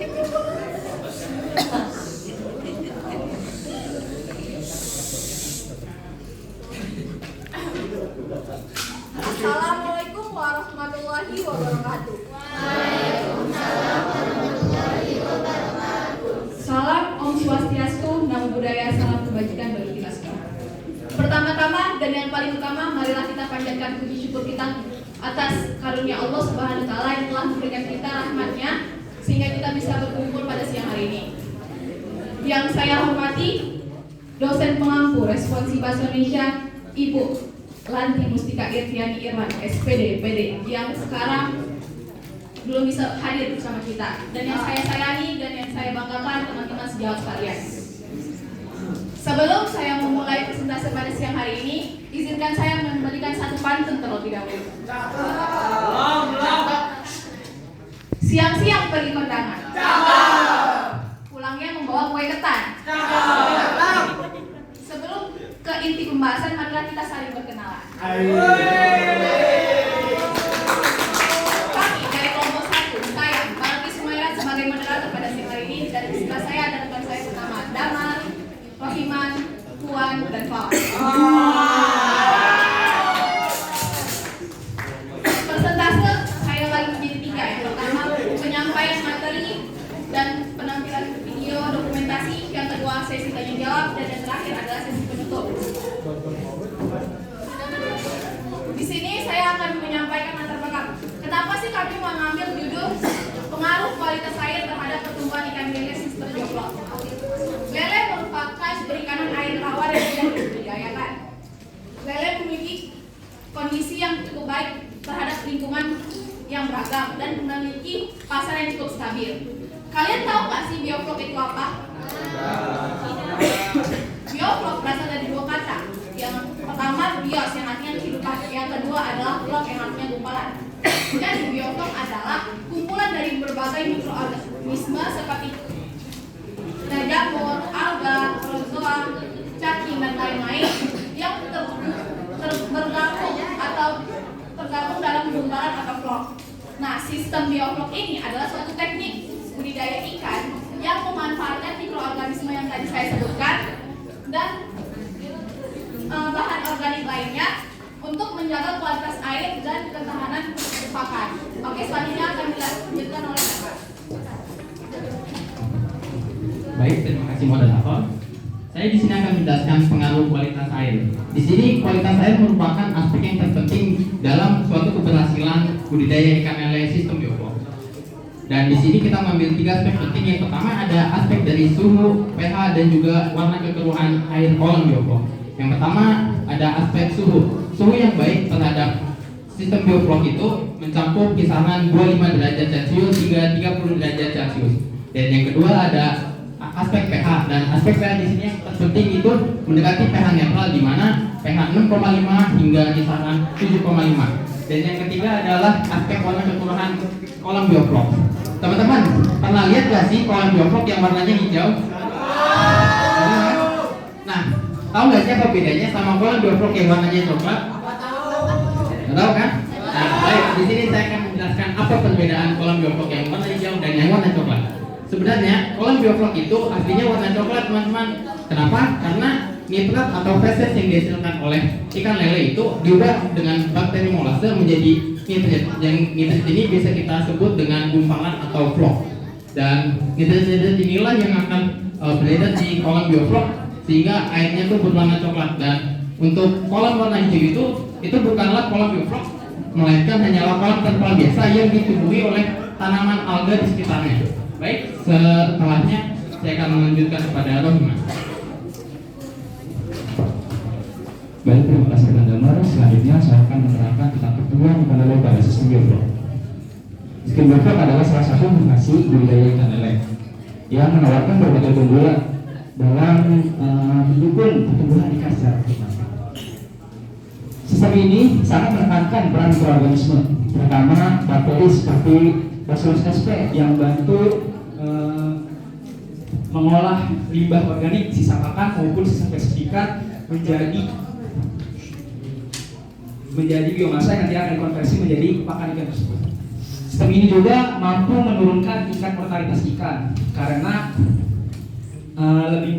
Assalamualaikum warahmatullahi wabarakatuh. Waalaikumsalam warahmatullahi wabarakatuh. Salam Om Swastiastu, Namo Buddhaya, salam kebajikan bagi kita semua. Pertama-tama dan yang paling utama, marilah kita panjatkan puji syukur kita atas karunia Allah Subhanahu wa taala yang telah memberikan kita rahmatnya sehingga kita bisa berkumpul pada siang hari ini. Yang saya hormati dosen pengampu responsi Bahasa Indonesia Ibu Lanti Mustika Irtiani Irwan, SPD, PD, yang sekarang belum bisa hadir bersama kita. Dan yang saya sayangi dan yang saya banggakan teman-teman sejawat sekalian. Sebelum saya memulai presentasi pada siang hari ini, izinkan saya memberikan satu pantun terlebih dahulu. Siang-siang pergi kondangan, pulangnya membawa kue ketan. Sebelum ke inti pembahasan, marilah kita saling berkenalan. Kami dari kelompok 1, saya Balki Sumaira sebagai moderator pada siang hari ini, dan di sebelah saya ada teman saya pertama, Damar, Rohiman, Puan, dan Fawan. Persentase saya bagi menjadi 3. Yang pertama, penyampaian materi dan penampilan video dokumentasi. Yang kedua, sesi tanya jawab, dan yang terakhir adalah sesi penutup. Di sini saya akan menyampaikan latar belakang. Kenapa sih kami mengambil judul pengaruh kualitas air terhadap pertumbuhan ikan lele sistem bioflok? Lele merupakan perikanan air tawar yang tidak dibudidayakan. Lele memiliki kondisi yang cukup baik terhadap lingkungan yang beragam dan memiliki pasar yang cukup stabil. Kalian tahu nggak sih bioflok itu apa? Bioflok berasal dari 2 kata. Yang pertama bios yang artinya kehidupan, yang kedua adalah flok yang artinya gumpalan. Jadi bioflok adalah kumpulan dari berbagai mikroorganisme seperti jamur, alga, protozoa, cacing dan lain-lain yang bergabung atau tergabung dalam gumpalan atau flok. Nah, sistem bioflok ini adalah suatu teknik budidaya ikan yang memanfaatkan mikroorganisme yang tadi saya sebutkan dan bahan organik lainnya untuk menjaga kualitas air dan ketahanan pakan. Oke, selanjutnya akan dilanjutkan oleh Bapak. Baik, terima kasih moderator. Saya di sini akan menjelaskan pengaruh kualitas air. Di sini kualitas air merupakan aspek yang terpenting dalam suatu keberhasilan budidaya ikan lele sistem bioflok. Dan di sini kita mengambil 3 aspek penting. Yang pertama ada aspek dari suhu, pH, dan juga warna kekeruhan air kolam bioflok. Yang pertama ada aspek suhu. Suhu yang baik terhadap sistem bioflok itu mencakup kisaran 25 derajat Celcius hingga 30 derajat Celcius. Dan yang kedua ada aspek pH, dan aspek pH di sini yang terpenting itu mendekati pH netral di mana pH 6,5 hingga kisaran 7,5. Dan yang ketiga adalah aspek warna kekeruhan kolam bioflok. Teman-teman, pernah lihat gak sih kolam bioflok yang warnanya hijau? Nah, tahu gak sih apa bedanya sama kolam bioflok yang warnanya coklat? Nggak tahu kan? Nah, baik, di sini saya akan menjelaskan apa perbedaan kolam bioflok yang warna hijau dan yang warna coklat. Sebenarnya kolam bioflok itu aslinya warna coklat, teman-teman. Kenapa? Karena nitrat atau feses yang dihasilkan oleh ikan lele itu diubah dengan bakteri molase menjadi nitrit. Yang nitrit ini bisa kita sebut dengan gumpalan atau flok. Dan nitrit-nitrit inilah yang akan beredar di kolam bioflok sehingga airnya itu berwarna coklat. Dan untuk kolam warna hijau itu bukanlah kolam bioflok, melainkan hanyalah kolam terpal biasa yang ditumbuhi oleh tanaman alga di sekitarnya. Baik, setelahnya saya akan melanjutkan kepada Rohiman. Baik, terima kasih Kang Damar. Selanjutnya saya akan menerangkan tentang pertumbuhan ikan lele pada sistem bioflok. Sistem bioflok adalah salah satu hasil budidaya ikan lele yang menawarkan berbagai keunggulan dalam mendukung pertumbuhan ikan secara optimal. Sistem ini sangat menekankan peran mikroorganisme, terutama bakteri seperti Bacillus sp yang bantu mengolah limbah organik sisa pakan maupun sisa spesies ikan menjadi biomasa yang nanti akan dikonversi menjadi pakan ikan tersebut. Sistem ini juga mampu menurunkan tingkat mortalitas ikan karena lebih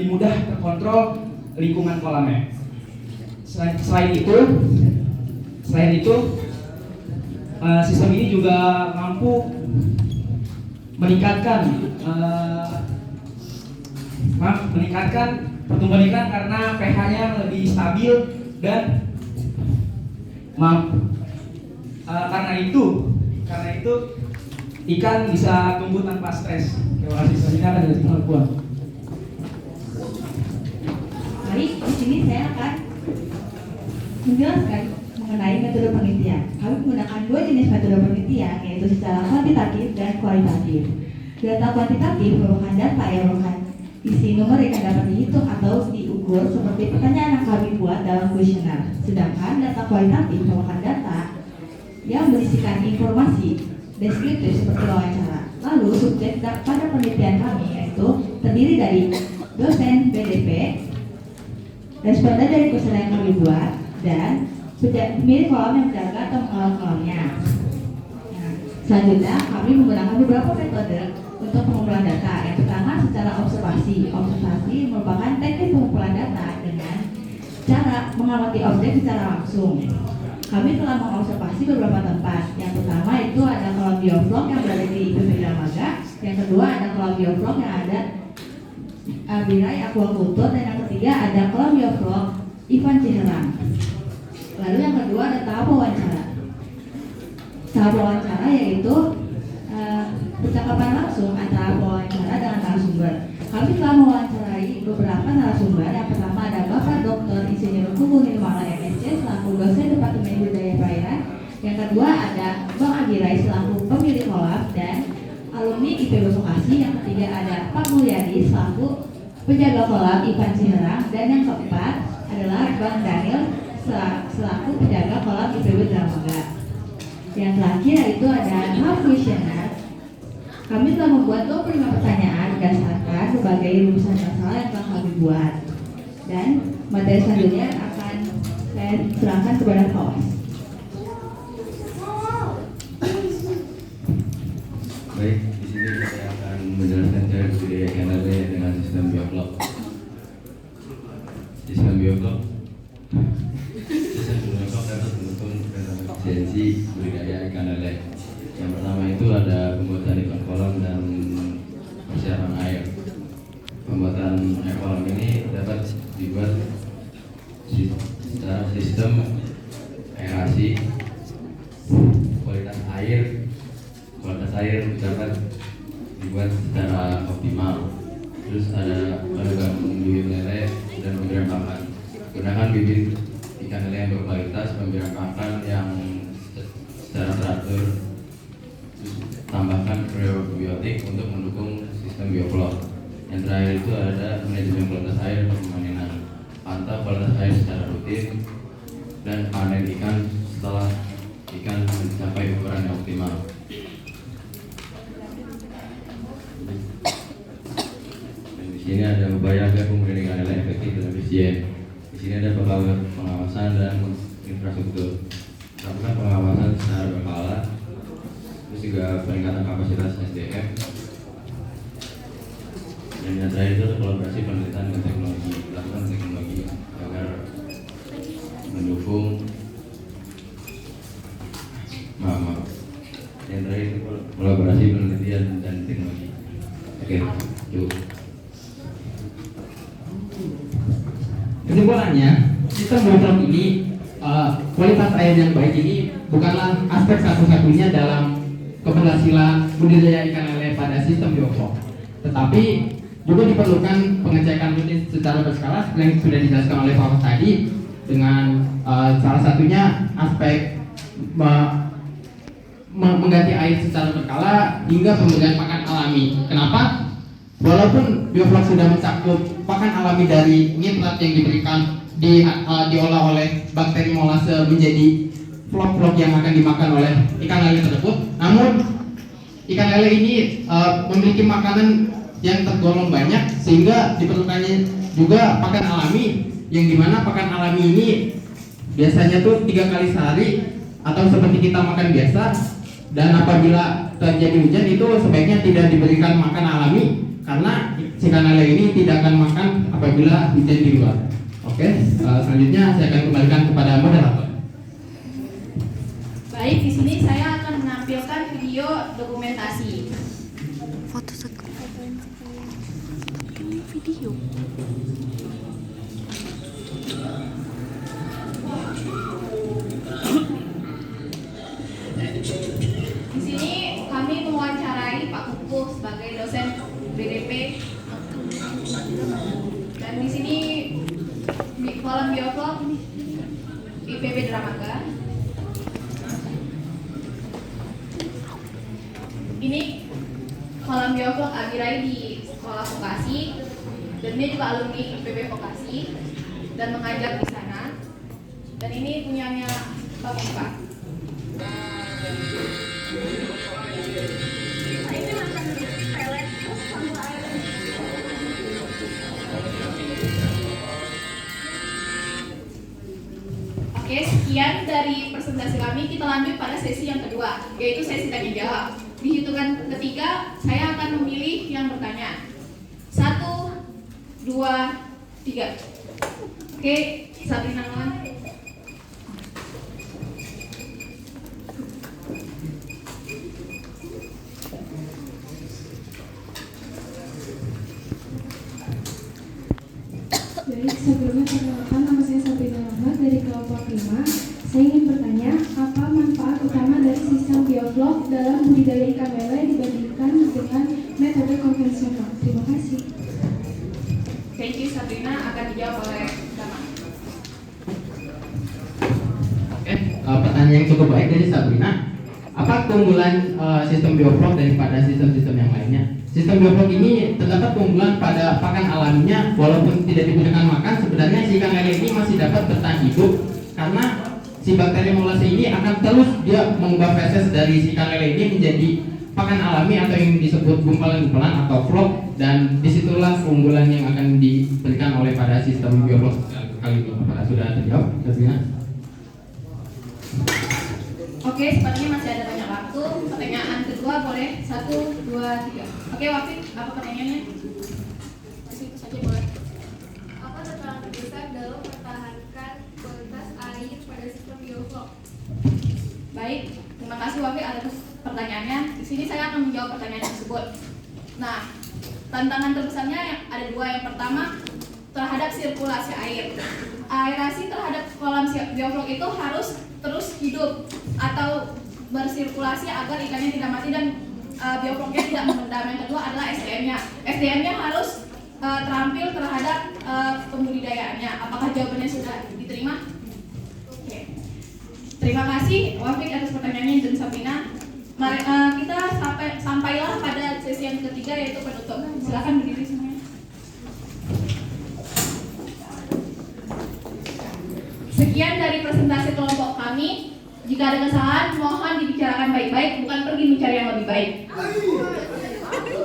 mudah terkontrol lingkungan kolamnya. Selain itu, sistem ini juga mampu meningkatkan pertumbuhan ikan karena pH-nya lebih stabil dan karena itu ikan bisa tumbuh tanpa stres. Terima kasih. Selanjutnya akan dilanjutkan oleh Puan. Baik, di sini saya akan menjelaskan mengenai metode penelitian. Kami menggunakan dua jenis metode penelitian, yaitu secara kuantitatif dan kualitatif. Data kuantitatif merupakan data yang merupakan isi numerik yang dapat dihitung atau diukur seperti pertanyaan yang kami buat dalam kuesioner. Sedangkan data kualitatif merupakan data yang berisikan informasi deskriptif seperti wawancara. Lalu subjek pada penelitian kami yaitu terdiri dari dosen BDP, responden dari kuesioner yang kami buat, dan pemilik kolam yang menjaga atau mengawal kolamnya. Nah, selanjutnya kami menggunakan beberapa metode untuk pengumpulan data. Yang pertama secara observasi. Observasi merupakan teknik pengumpulan data dengan cara mengamati objek secara langsung. Kami telah mengobservasi beberapa tempat. Yang pertama itu ada kolam bioflok yang berada di IPB Dramaga. Yang kedua ada kolam bioflok yang ada Birai Aquaculture, dan yang ketiga ada kolam bioflok Ivan Ciherang. Lalu yang kedua ada tahap wawancara. Tahap wawancara yaitu percakapan langsung antara wawancara dengan narasumber. Kami telah mewawancarai beberapa narasumber. Yang pertama ada Bapak Dr. Insinyur Kubu Nirmala MSc selaku dosen Departemen Budaya Perairan. Yang kedua ada Bang Abirai selaku pemilik kolam dan alumni IPB Vokasi. Yang ketiga ada Pak Mulyadi selaku penjaga kolam Ivan Ciherang, dan yang keempat adalah Bang Daniel selaku penjaga kolam IPB Dramaga. Yang terakhir itu ada tahap kuesioner. Kami telah membuat 25 pertanyaan berdasarkan berbagai rumusan masalah yang telah kami buat. Dan materi selanjutnya akan saya serahkan kepada kawan. Baik, di sini saya akan menjelaskan cara budidaya ikan lele dengan sistem bioflok. Sistem bioflok dapat mendukung efisiensi budidaya ikan lele. Yang pertama itu ada pembuatan ikon kolam dan persiapan air. Pembuatan air kolam ini dapat dibuat secara sistem aerasi. Kualitas air dapat dibuat secara optimal. Terus ada pengembangan bibit lele dan pemberian pakan. Gunakan bibit ikan lele yang berkualitas, pemberian pakan yang secara teratur. Tambahkan prebiotik untuk mendukung sistem bioflok. Yang terakhir itu ada manajemen kualitas air dan pemanenan. Pantau kualitas air secara rutin dan panen ikan setelah ikan mencapai ukuran yang optimal. Dan di sini ada upaya agar pembudidayaan ikan lele efektif dan efisien. Di sini ada pengawasan dan infrastruktur. Lakukan pengawasan secara berkala. Terus juga peningkatan kapasitas SDM, dan yang terakhir itu kolaborasi penelitian dengan teknologi. Lakukan teknologi agar mendukung yang terakhir itu kolaborasi penelitian dan teknologi. Oke, cukup. Kesimpulannya, sistem bioflok ini kualitas air yang baik ini bukanlah aspek satu-satunya dalam keberhasilan budidaya ikan lele pada sistem bioflok, tetapi juga diperlukan pengecekan rutin secara berskala seperti yang sudah dijelaskan oleh Pak tadi, dengan salah satunya aspek mengganti air secara berkala hingga pemberian pakan alami. Kenapa? Walaupun bioflok sudah mencakup pakan alami dari nitrat yang diberikan diolah oleh bakteri molase menjadi vlog-vlog yang akan dimakan oleh ikan lele tersebut, namun ikan lele ini memiliki makanan yang tergolong banyak sehingga diperlukannya juga pakan alami, yang dimana pakan alami ini biasanya tuh 3 kali sehari atau seperti kita makan biasa Dan apabila terjadi hujan itu sebaiknya tidak diberikan makan alami karena ikan lele ini tidak akan makan apabila hujan di luar. Oke, selanjutnya saya akan kembalikan kepada moderator. Baik, di sini saya akan menampilkan video dokumentasi. Foto video. Di sini kami mewawancarai Pak Kukuh sebagai dosen BDP. Dan di sini di kolom biovlog IPB Dramaga. Ini kolom biovlog Abirai di sekolah vokasi, dan dia juga alumni IPB vokasi dan mengajar di sana. Dan ini punyanya Pak Muka. Oke, sekian dari presentasi kami. Kita lanjut pada sesi yang kedua, yaitu sesi tanya jawab. Di hitungan ketiga, saya akan memilih yang bertanya. 1, 2, 3. Oke, Sabrina Nolan. Baik, sebelumnya perkenalkan, nama saya Sabrina Rahmat dari kelompok 5. Saya ingin bertanya, apa manfaat utama dari sistem biovlog dalam budidaya ikan lele dibandingkan dengan metode konvensional? Terima kasih. Thank you, Sabrina. Akan dijawab oleh Dama. Oke, pertanyaan yang cukup baik dari Sabrina. Apa keunggulan sistem biovlog daripada sistem-sistem yang lainnya? Sistem biovlog ini terdapat keunggulan pada pakan alaminya, walaupun tidak diberikan makan, sebenarnya si ikan lele ini masih dapat bertahan hidup karena si bakteri molase ini akan terus dia mengubah feses dari si ikan lele ini menjadi pakan alami atau yang disebut gumpalan-gumpalan atau vlog, dan disitulah keunggulan yang akan diberikan oleh pada sistem biovlog kali ini. Apakah sudah terjawab, Sabrina? Oke, sepertinya masih ada banyak waktu. Pertanyaan kedua boleh 1, 2, 3. Oke, Wafid, apa pertanyaannya? Itu saja boleh. Apa tantangan terbesar dalam mempertahankan kualitas air pada sistem biovlog? Baik, terima kasih Wafid atas pertanyaannya. Di sini saya akan menjawab pertanyaan tersebut. Nah, tantangan terbesarnya ada dua. Yang pertama, terhadap sirkulasi air. Aerasi terhadap kolam biovlog itu harus terus hidup atau bersirkulasi agar ikannya tidak mati dan biovlognya tidak memendam. Yang kedua adalah SDM-nya. SDM-nya harus terampil terhadap pembudidayaannya. Apakah jawabannya sudah diterima? Oke. Terima kasih Wafik atas pertanyaannya dan Sabrina. Mari, kita sampailah pada sesi yang ketiga, yaitu penutup. Silakan berdiri semuanya. Sekian dari presentasi kelompok kami. Jika ada kesalahan, mohon dibicarakan baik-baik, bukan pergi mencari yang lebih baik.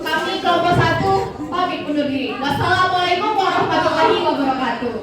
Kami kelompok 1 pamit undur diri. Wassalamualaikum warahmatullahi wabarakatuh.